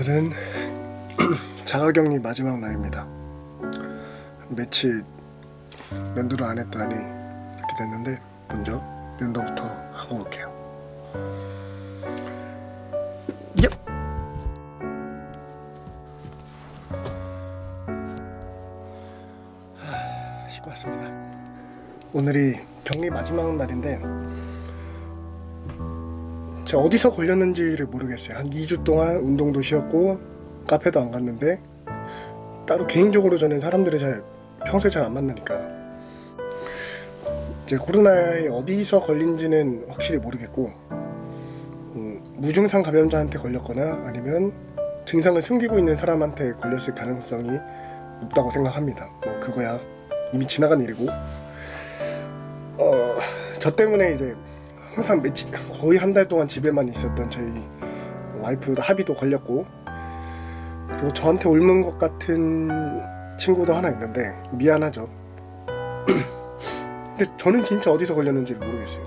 오늘은 자가격리 마지막 날입니다. 며칠 면도를 안 했더니 이렇게 됐는데 먼저 면도부터 하고 올게요. 얍! 씻고 왔습니다. 오늘이 격리 마지막 날인데 제가 어디서 걸렸는지를 모르겠어요. 한 2주 동안 운동도 쉬었고 카페도 안 갔는데 따로 개인적으로 저는 사람들을 평소에 잘 안 만나니까 이제 코로나에 어디서 걸린지는 확실히 모르겠고 무증상 감염자한테 걸렸거나 아니면 증상을 숨기고 있는 사람한테 걸렸을 가능성이 높다고 생각합니다. 뭐 그거야 이미 지나간 일이고 저 때문에 이제 항상 거의 한 달 동안 집에만 있었던 저희 와이프 하비도 걸렸고, 그리고 저한테 옮은 것 같은 친구도 하나 있는데 미안하죠. 근데 저는 진짜 어디서 걸렸는지를 모르겠어요.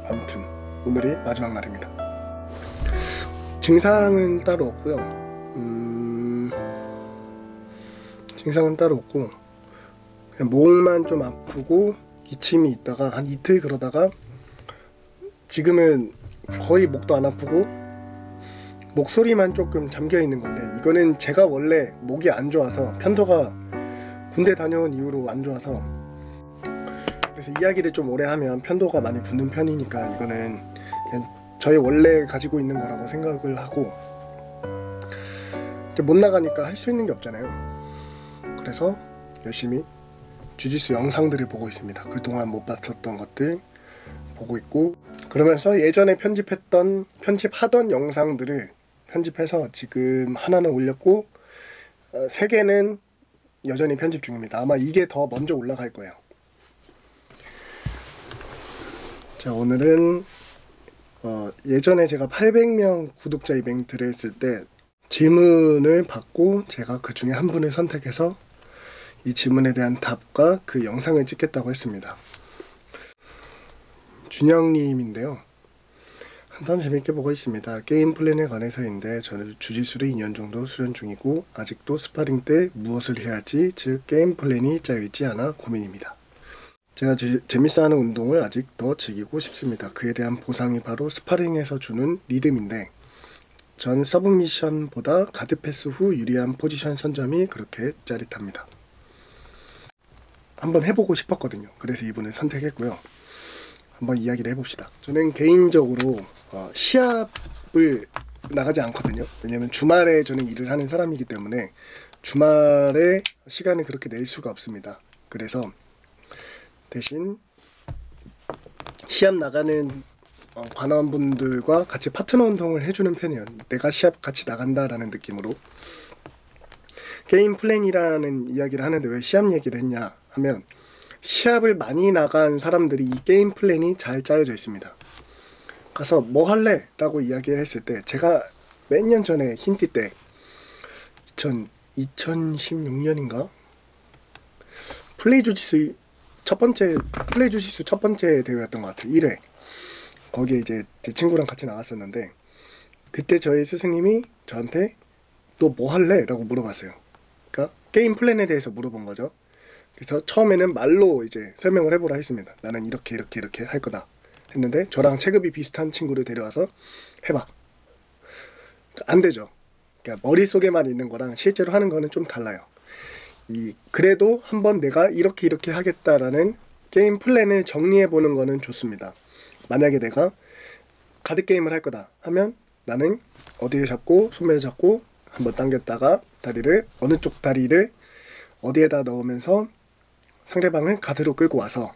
아무튼 오늘이 마지막 날입니다. 증상은 따로 없고요. 증상은 따로 없고 그냥 목만 좀 아프고 기침이 있다가 한 이틀 그러다가 지금은 거의 목도 안 아프고 목소리만 조금 잠겨 있는 건데, 이거는 제가 원래 목이 안 좋아서, 편도가 군대 다녀온 이후로 안 좋아서, 그래서 이야기를 좀 오래 하면 편도가 많이 붓는 편이니까 이거는 그냥 저희 원래 가지고 있는 거라고 생각을 하고, 못 나가니까 할 수 있는 게 없잖아요. 그래서 열심히 주짓수 영상들을 보고 있습니다. 그동안 못 봤었던 것들 보고 있고, 그러면서 예전에 편집하던 영상들을 편집해서 지금 하나는 올렸고 3개는 여전히 편집 중입니다. 아마 이게 더 먼저 올라갈 거예요. 자, 오늘은 예전에 제가 800명 구독자 이벤트를 했을 때 질문을 받고 제가 그 중에 한 분을 선택해서 이 질문에 대한 답과 그 영상을 찍겠다고 했습니다. 준영님인데요. 한참 재밌게 보고 있습니다. 게임 플랜에 관해서인데 저는 주짓수를 2년 정도 수련 중이고 아직도 스파링 때 무엇을 해야 할지, 즉 게임 플랜이 짜여있지 않아 고민입니다. 제가 재밌어하는 운동을 아직 더 즐기고 싶습니다. 그에 대한 보상이 바로 스파링에서 주는 리듬인데 전 서브미션보다 가드 패스 후 유리한 포지션 선점이 그렇게 짜릿합니다. 한번 해보고 싶었거든요. 그래서 이분을 선택했고요. 한번 이야기를 해봅시다. 저는 개인적으로 시합을 나가지 않거든요. 왜냐면 주말에 저는 일을 하는 사람이기 때문에 주말에 시간을 그렇게 낼 수가 없습니다. 그래서 대신 시합 나가는 관원분들과 같이 파트너 운동을 해주는 편이에요. 내가 시합 같이 나간다라는 느낌으로. 게임 플랜이라는 이야기를 하는데 왜 시합 얘기를 했냐 하면, 시합을 많이 나간 사람들이 이 게임 플랜이 잘 짜여져 있습니다. 가서 뭐 할래? 라고 이야기를 했을 때, 제가 몇 년 전에 흰띠 때 2016년인가? 플레이 주짓수 첫 번째 대회였던 것 같아요. 1회. 거기에 이제 제 친구랑 같이 나갔었는데, 그때 저희 스승님이 저한테 너 뭐 할래? 라고 물어봤어요. 그러니까 게임 플랜에 대해서 물어본 거죠. 그래서 처음에는 말로 이제 설명을 해보라 했습니다. 나는 이렇게 할 거다 했는데, 저랑 체급이 비슷한 친구를 데려와서 해봐. 안 되죠. 그러니까 머릿속에만 있는 거랑 실제로 하는 거는 좀 달라요. 그래도 한번 내가 이렇게 하겠다라는 게임 플랜을 정리해보는 거는 좋습니다. 만약에 내가 카드게임을 할 거다 하면 나는 어디를 잡고 손매를 잡고 한번 당겼다가 어느 쪽 다리를 어디에다 넣으면서 상대방을 가드로 끌고 와서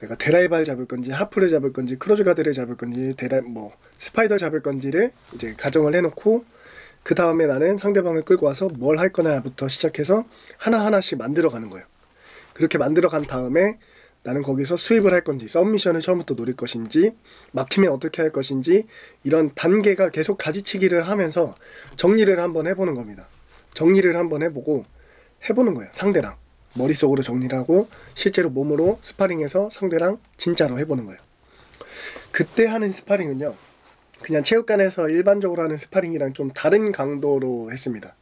내가 데라이발 잡을 건지 하프를 잡을 건지 크로즈 가드를 잡을 건지 스파이더 잡을 건지를 이제 가정을 해놓고, 그 다음에 나는 상대방을 끌고 와서 뭘 할 거냐부터 시작해서 하나하나씩 만들어가는 거예요. 그렇게 만들어간 다음에 나는 거기서 수입을 할 건지, 서브미션을 처음부터 노릴 것인지, 막히면 어떻게 할 것인지, 이런 단계가 계속 가지치기를 하면서 정리를 한번 해보는 겁니다. 정리를 한번 해보고 해보는 거예요. 상대랑 머릿속으로 정리를 하고 실제로 몸으로 스파링해서 상대랑 진짜로 해보는 거예요. 그때 하는 스파링은요, 그냥 체육관에서 일반적으로 하는 스파링이랑 좀 다른 강도로 했습니다.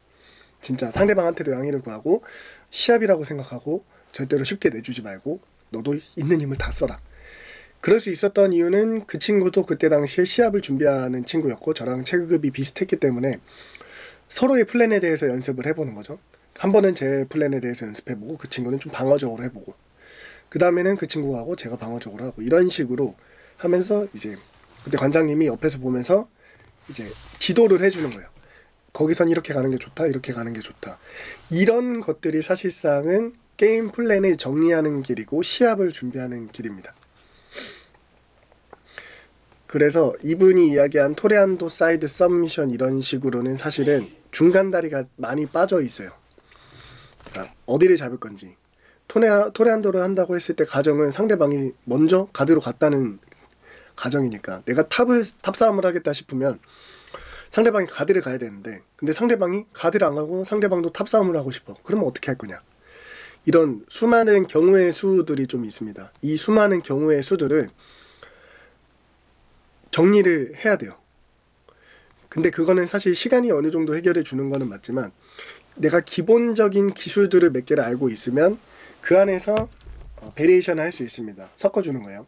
진짜 상대방한테도 양해를 구하고 시합이라고 생각하고 절대로 쉽게 내주지 말고 너도 있는 힘을 다 써라. 그럴 수 있었던 이유는 그 친구도 그때 당시에 시합을 준비하는 친구였고 저랑 체급이 비슷했기 때문에 서로의 플랜에 대해서 연습을 해보는 거죠. 한 번은 제 플랜에 대해서 연습해보고 그 친구는 좀 방어적으로 해보고 그 다음에는 그 친구가 하고 제가 방어적으로 하고 이런 식으로 하면서 이제 그때 관장님이 옆에서 보면서 이제 지도를 해주는 거예요. 거기선 이렇게 가는 게 좋다, 이렇게 가는 게 좋다. 이런 것들이 사실상은 게임 플랜을 정리하는 길이고 시합을 준비하는 길입니다. 그래서 이분이 이야기한 토레안도 사이드 सब미션 이런 식으로는 사실은 중간 다리가 많이 빠져 있어요. 그러니까 어디를 잡을 건지. 토레안도를 한다고 했을 때 가정은 상대방이 먼저 가드로 갔다는 가정이니까 내가 탑싸움을 하겠다 싶으면 상대방이 가드를 가야 되는데 근데 상대방이 가드를 안 가고 상대방도 탑싸움을 하고 싶어. 그러면 어떻게 할 거냐. 이런 수많은 경우의 수들이 좀 있습니다. 이 수많은 경우의 수들을 정리를 해야 돼요. 근데 그거는 사실 시간이 어느 정도 해결해 주는 거는 맞지만 내가 기본적인 기술들을 몇 개를 알고 있으면 그 안에서 베리에이션을 할 수 있습니다. 섞어주는 거예요.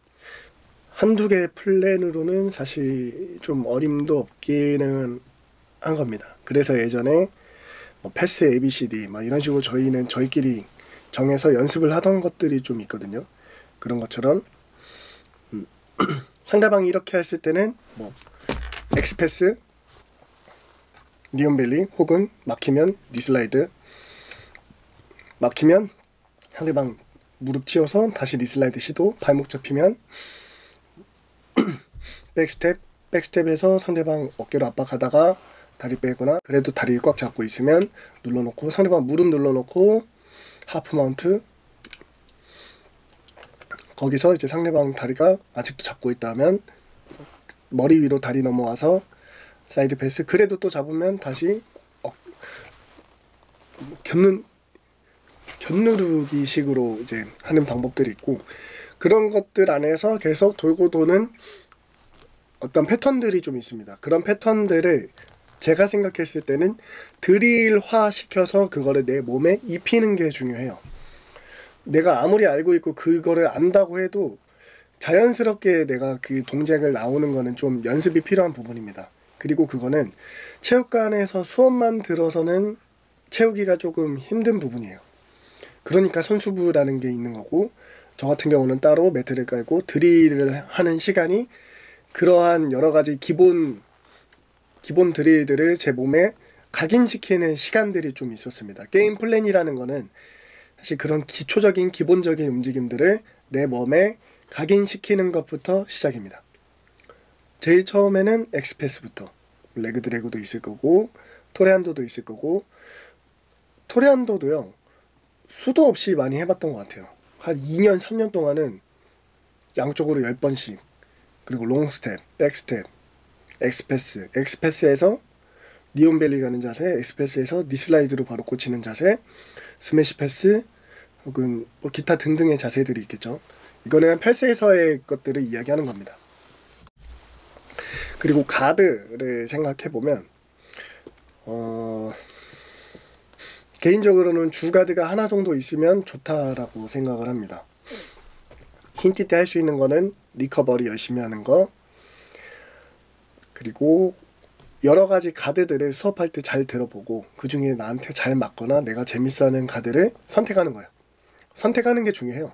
한두 개 플랜으로는 사실 좀 어림도 없기는 한 겁니다. 그래서 예전에 패스 ABCD 막 이런 식으로 저희는 저희끼리 정해서 연습을 하던 것들이 좀 있거든요. 그런 것처럼 상대방이 이렇게 했을 때는 뭐 엑스패스, 니온벨리 혹은 막히면 니슬라이드, 막히면 상대방 무릎 치어서 다시 니슬라이드 시도, 발목 잡히면 백스텝, 백스텝에서 상대방 어깨로 압박하다가 다리 빼거나 그래도 다리 꽉 잡고 있으면 눌러놓고 상대방 무릎 눌러놓고 하프 마운트 거기서 이제 상대방 다리가 아직도 잡고 있다면 머리 위로 다리 넘어와서 사이드 패스 그래도 또 잡으면 다시 견누르기 식으로 이제 하는 방법들이 있고 그런 것들 안에서 계속 돌고 도는 어떤 패턴들이 좀 있습니다. 그런 패턴들을 제가 생각했을 때는 드릴화 시켜서 그거를 내 몸에 입히는 게 중요해요. 내가 아무리 알고 있고 그거를 안다고 해도 자연스럽게 내가 그 동작을 나오는 거는 좀 연습이 필요한 부분입니다. 그리고 그거는 체육관에서 수업만 들어서는 채우기가 조금 힘든 부분이에요. 그러니까 선수부라는 게 있는 거고 저 같은 경우는 따로 매트를 깔고 드릴을 하는 시간이 그러한 여러 가지 기본 드릴들을 제 몸에 각인시키는 시간들이 좀 있었습니다. 게임 플랜이라는 거는 사실 그런 기초적인 기본적인 움직임들을 내 몸에 각인시키는 것부터 시작입니다. 제일 처음에는 엑스패스부터 레그 드래그도 있을 거고 토레안도도 있을 거고 토레안도도요. 수도 없이 많이 해봤던 것 같아요. 한 2년 3년 동안은 양쪽으로 10번씩 그리고 롱스텝, 백스텝, 엑스패스에서 니온벨리 가는 자세, 엑스패스에서 니슬라이드로 바로 꽂히는 자세, 스매시 패스 혹은 뭐 기타 등등의 자세들이 있겠죠. 이거는 패스에서의 것들을 이야기하는 겁니다. 그리고 가드를 생각해보면 개인적으로는 주가드가 하나 정도 있으면 좋다라고 생각을 합니다. 흰띠 때 할 수 있는 거는 리커버리 열심히 하는 거 그리고 여러 가지 가드들을 수업할 때 잘 들어보고 그 중에 나한테 잘 맞거나 내가 재밌어하는 가드를 선택하는 거예요. 선택하는 게 중요해요.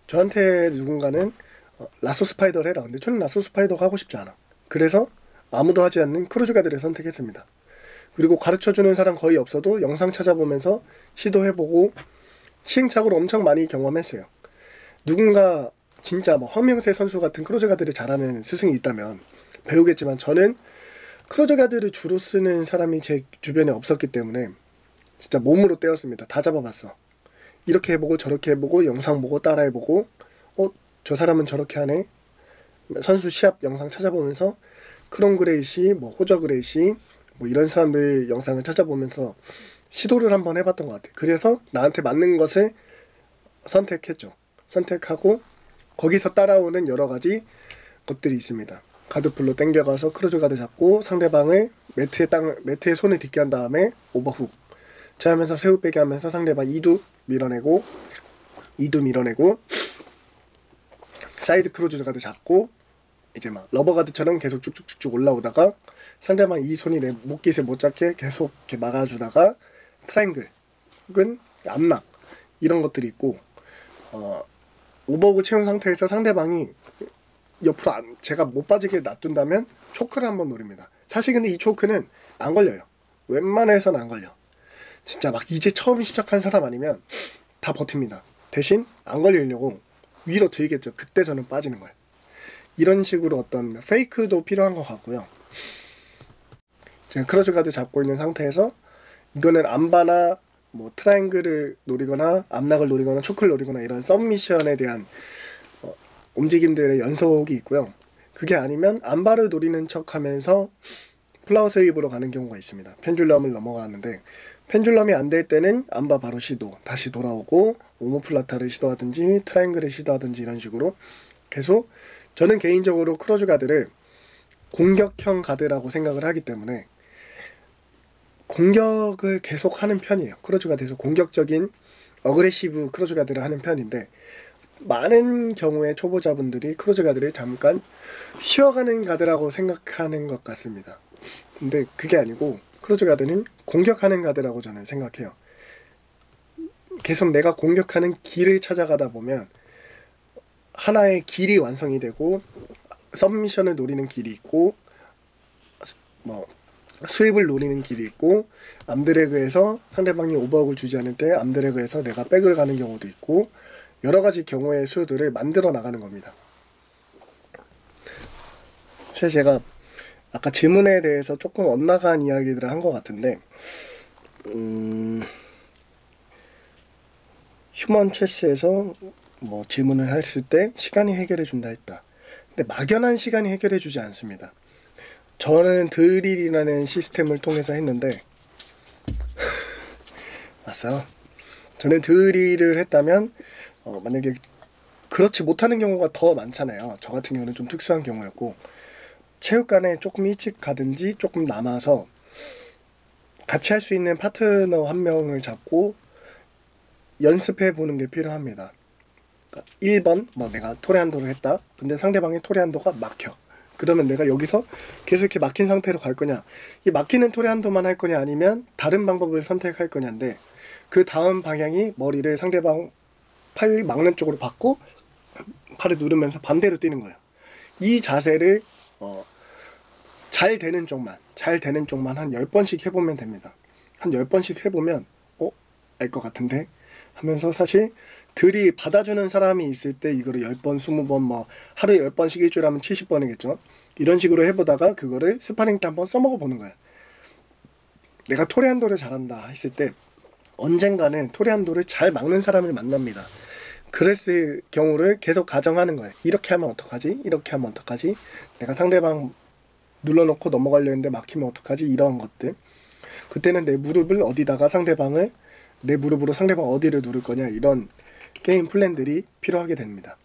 저한테 누군가는 라소 스파이더를 해라. 근데 저는 라소 스파이더가 하고 싶지 않아. 그래서 아무도 하지 않는 크루즈 가드를 선택했습니다. 그리고 가르쳐주는 사람 거의 없어도 영상 찾아보면서 시도해보고 시행착오를 엄청 많이 경험했어요. 누군가 진짜 뭐 황명세 선수 같은 크루즈 가드를 잘하는 스승이 있다면 배우겠지만 저는 크루즈 가드를 주로 쓰는 사람이 제 주변에 없었기 때문에 진짜 몸으로 떼었습니다. 다 잡아봤어. 이렇게 해보고 저렇게 해보고 영상 보고 따라해보고 저 사람은 저렇게 하네. 선수 시합 영상 찾아보면서 크론 그레이시, 뭐 호저 그레이시 뭐 이런 사람들 영상을 찾아보면서 시도를 한번 해봤던 것 같아요. 그래서 나한테 맞는 것을 선택했죠. 선택하고 거기서 따라오는 여러 가지 것들이 있습니다. 가드풀로 당겨가서 크루즈 가드 잡고 상대방을 매트에 손을 딛게 한 다음에 오버훅 하면서 새우빼기 하면서 상대방 2두 밀어내고 사이드 크루즈 가드 잡고 이제 막 러버 가드처럼 계속 쭉쭉쭉쭉 올라오다가 상대방 이 손이 내 목깃을 못 잡게 계속 이렇게 막아주다가 트라이앵글 혹은 암락 이런 것들이 있고, 오버훅을 채운 상태에서 상대방이 옆으로 제가 못 빠지게 놔둔다면 초크를 한번 노립니다. 사실 근데 이 초크는 안 걸려요. 웬만해서는 안 걸려. 진짜 막 이제 처음 시작한 사람 아니면 다 버팁니다. 대신 안 걸리려고 위로 들겠죠. 그때 저는 빠지는 거예요. 이런 식으로 어떤 페이크도 필요한 것 같고요. 제가 크루즈 가드 잡고 있는 상태에서 이거는 암바나 뭐 트라이앵글을 노리거나 암락을 노리거나 초크를 노리거나 이런 서브미션에 대한 움직임들의 연속이 있고요. 그게 아니면 암바를 노리는 척 하면서 플라워 스윕으로 가는 경우가 있습니다. 펜듈럼을 넘어가는데 펜듈럼이 안 될 때는 암바 바로 시도, 다시 돌아오고 오모플라타를 시도하든지 트라이앵글을 시도하든지 이런 식으로 계속, 저는 개인적으로 크루즈 가드를 공격형 가드라고 생각을 하기 때문에 공격을 계속 하는 편이에요. 크루즈 가드에서 공격적인 어그레시브 크루즈 가드를 하는 편인데, 많은 경우에 초보자분들이 크루즈 가드를 잠깐 쉬어가는 가드라고 생각하는 것 같습니다. 근데 그게 아니고 크루즈 가드는 공격하는 가드라고 저는 생각해요. 계속 내가 공격하는 길을 찾아가다 보면 하나의 길이 완성이 되고 서브미션을 노리는 길이 있고 뭐 스윕을 노리는 길이 있고 암드래그에서 상대방이 오버훅을 주지 않을 때 암드래그에서 내가 백을 가는 경우도 있고 여러가지 경우의 수들을 만들어 나가는 겁니다. 사실 제가 아까 질문에 대해서 조금 엇나간 이야기들을 한 것 같은데, 휴먼 체스에서 뭐 질문을 했을 때 시간이 해결해 준다 했다. 근데 막연한 시간이 해결해 주지 않습니다. 저는 드릴이라는 시스템을 통해서 했는데 맞아요. 저는 드릴을 했다면 만약에 그렇지 못하는 경우가 더 많잖아요. 저 같은 경우는 좀 특수한 경우였고, 체육관에 조금 일찍 가든지 조금 남아서 같이 할 수 있는 파트너 한 명을 잡고 연습해 보는 게 필요합니다. 그러니까 1번 뭐 내가 토레한도를 했다. 근데 상대방의 토레한도가 막혀. 그러면 내가 여기서 계속 이렇게 막힌 상태로 갈 거냐, 이 막히는 토레한도만 할 거냐, 아니면 다른 방법을 선택할 거냐인데, 그 다음 방향이 머리를 상대방 팔 막는 쪽으로 받고 팔을 누르면서 반대로 뛰는 거예요. 이 자세를 잘 되는 쪽만 한 10번씩 해보면 됩니다. 한 10번씩 해보면 알 것 같은데 하면서, 사실 들이 받아주는 사람이 있을 때 이거를 10번, 20번, 뭐 하루에 10번씩 일주일에 하면 70번이겠죠. 이런 식으로 해보다가 그거를 스파링 때 한번 써먹어 보는 거예요. 내가 토레한도를 잘한다 했을 때 언젠가는 토레한도를 잘 막는 사람을 만납니다. 그랬을 경우를 계속 가정하는 거예요. 이렇게 하면 어떡하지? 이렇게 하면 어떡하지? 내가 상대방 눌러놓고 넘어가려 했는데 막히면 어떡하지? 이런 것들. 그때는 내 무릎을 어디다가 내 무릎으로 상대방 어디를 누를 거냐, 이런 게임 플랜들이 필요하게 됩니다.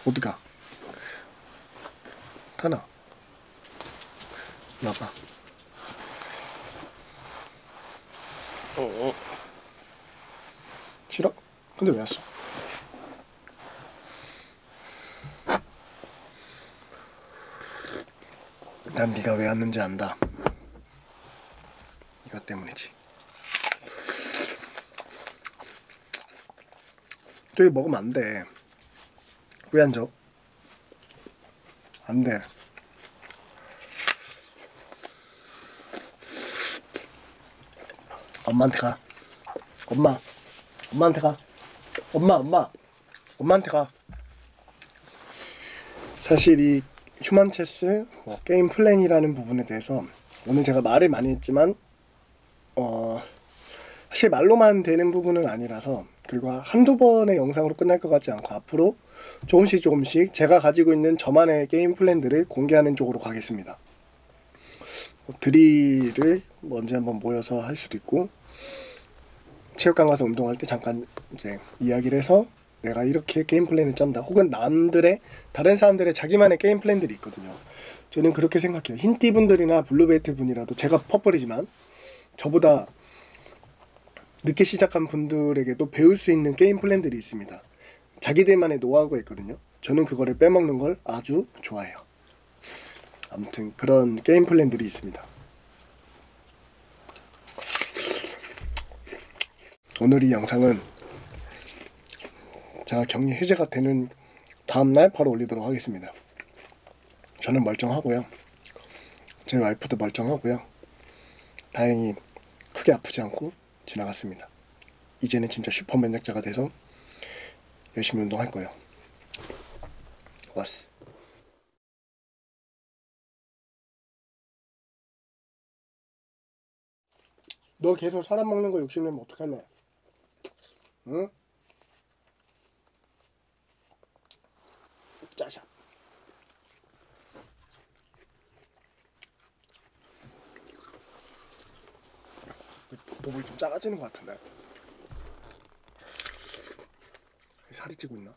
어디가? 타나 나봐. 싫어? 근데 왜 왔어? 난 네가 왜 왔는지 안다. 이것 때문이지. 저기 먹으면 안 돼. 왜 앉아? 안 돼. 엄마한테 가. 엄마한테 가. 엄마한테 가. 사실 이 휴먼 체스 게임 플랜이라는 부분에 대해서 오늘 제가 말을 많이 했지만 사실 말로만 되는 부분은 아니라서, 그리고 한두 번의 영상으로 끝날 것 같지 않고 앞으로 조금씩 제가 가지고 있는 저만의 게임 플랜들을 공개하는 쪽으로 가겠습니다. 드릴을 언제 한번 모여서 할 수도 있고, 체육관 가서 운동할 때 잠깐 이제 이야기를 해서 내가 이렇게 게임 플랜을 짠다. 혹은 다른 사람들의 자기만의 게임 플랜들이 있거든요. 저는 그렇게 생각해요. 흰띠 분들이나 블루벨트 분이라도, 제가 퍼플이지만 저보다 늦게 시작한 분들에게도 배울 수 있는 게임 플랜들이 있습니다. 자기들만의 노하우가 있거든요. 저는 그거를 빼먹는 걸 아주 좋아해요. 아무튼 그런 게임 플랜들이 있습니다. 오늘 이 영상은 제가 격리 해제가 되는 다음날 바로 올리도록 하겠습니다. 저는 멀쩡하고요. 제 와이프도 멀쩡하고요. 다행히 크게 아프지 않고 지나갔습니다. 이제는 진짜 슈퍼 면역자가 돼서 열심히 운동할 거예요. 왔어. 너 계속 사람 먹는 거 욕심내면 어떡할래? 응? 짜샤. 너무 좀 작아지는 것 같은데. 살이 찌고 있나?